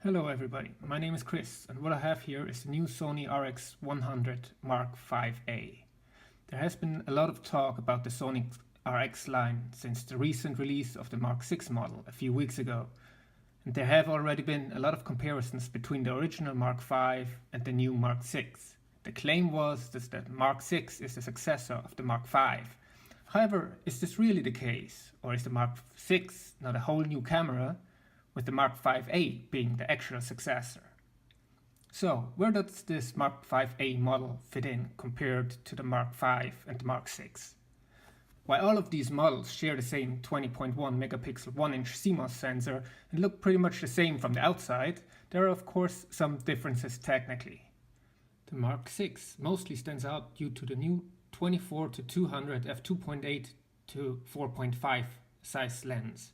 Hello everybody, my name is Chris and what I have here is the new Sony RX100 Mark VA. There has been a lot of talk about the Sony RX line since the recent release of the Mark VI model a few weeks ago, and there have already been a lot of comparisons between the original Mark V and the new Mark VI. The claim was that the Mark VI is the successor of the Mark V. However, is this really the case, or is the Mark VI not a whole new camera, with the Mark VA being the actual successor? So, where does this Mark VA model fit in compared to the Mark V and the Mark VI? While all of these models share the same 20.1 megapixel 1-inch CMOS sensor and look pretty much the same from the outside, there are of course some differences technically. The Mark VI mostly stands out due to the new 24-200 f2.8 to 4.5 size lens.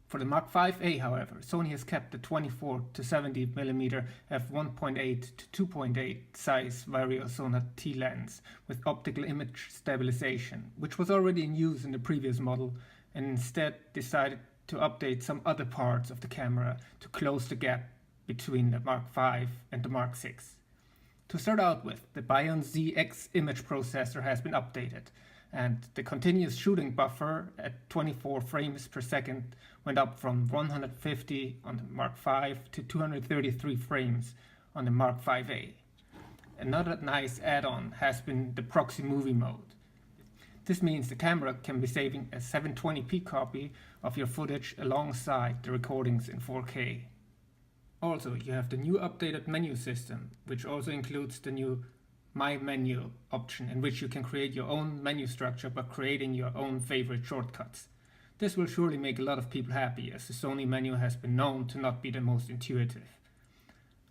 For the Mark VA, however, Sony has kept the 24-70mm f1.8 to 2.8 size Variosona T lens with optical image stabilization, which was already in use in the previous model, and instead decided to update some other parts of the camera to close the gap between the Mark V and the Mark VI. To start out with, the Bion ZX image processor has been updated, and the continuous shooting buffer at 24 frames per second went up from 150 on the Mark V to 233 frames on the Mark VA. Another nice add-on has been the proxy movie mode. This means the camera can be saving a 720p copy of your footage alongside the recordings in 4K. Also, you have the new updated menu system, which also includes the new My Menu option, in which you can create your own menu structure by creating your own favorite shortcuts. This will surely make a lot of people happy, as the Sony menu has been known to not be the most intuitive.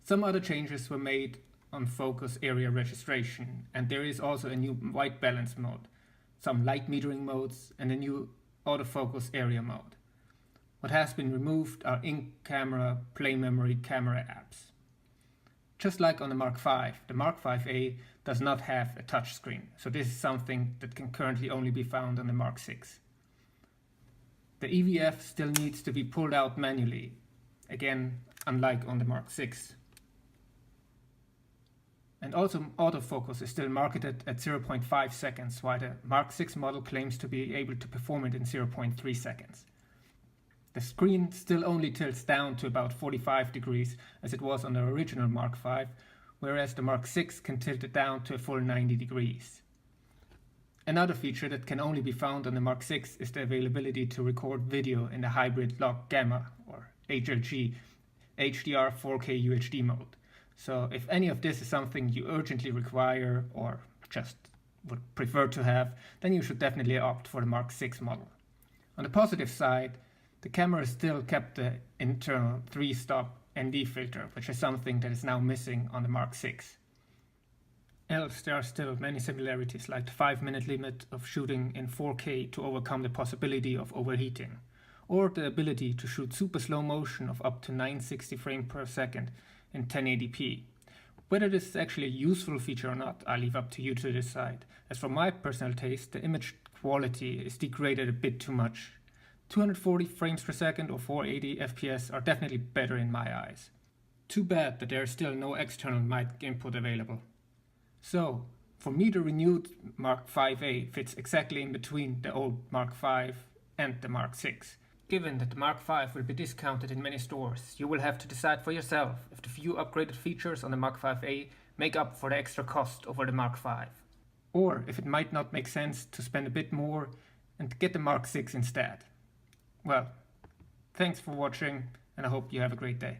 Some other changes were made on focus area registration, and there is also a new white balance mode, some light metering modes, and a new autofocus area mode. What has been removed are in-camera play memory camera apps. Just like on the Mark V, the Mark VA does not have a touchscreen, so this is something that can currently only be found on the Mark VI. The EVF still needs to be pulled out manually, again unlike on the Mark VI. And also autofocus is still marketed at 0.5 seconds, while the Mark VI model claims to be able to perform it in 0.3 seconds. The screen still only tilts down to about 45 degrees as it was on the original Mark V, whereas the Mark VI can tilt it down to a full 90 degrees. Another feature that can only be found on the Mark VI is the availability to record video in the hybrid log gamma or HLG HDR 4K UHD mode. So if any of this is something you urgently require or just would prefer to have, then you should definitely opt for the Mark VI model. On the positive side, the camera still kept the internal 3-stop ND filter, which is something that is now missing on the Mark VI. Else there are still many similarities, like the 5-minute limit of shooting in 4K to overcome the possibility of overheating, or the ability to shoot super slow motion of up to 960 frames per second in 1080p. Whether this is actually a useful feature or not, I leave up to you to decide, as for my personal taste, the image quality is degraded a bit too much. 240 frames per second or 480 FPS are definitely better in my eyes. Too bad that there is still no external mic input available. So, for me the renewed Mark VA fits exactly in between the old Mark V and the Mark VI. Given that the Mark V will be discounted in many stores, you will have to decide for yourself if the few upgraded features on the Mark VA make up for the extra cost over the Mark V. Or if it might not make sense to spend a bit more and get the Mark VI instead. Well, thanks for watching and I hope you have a great day.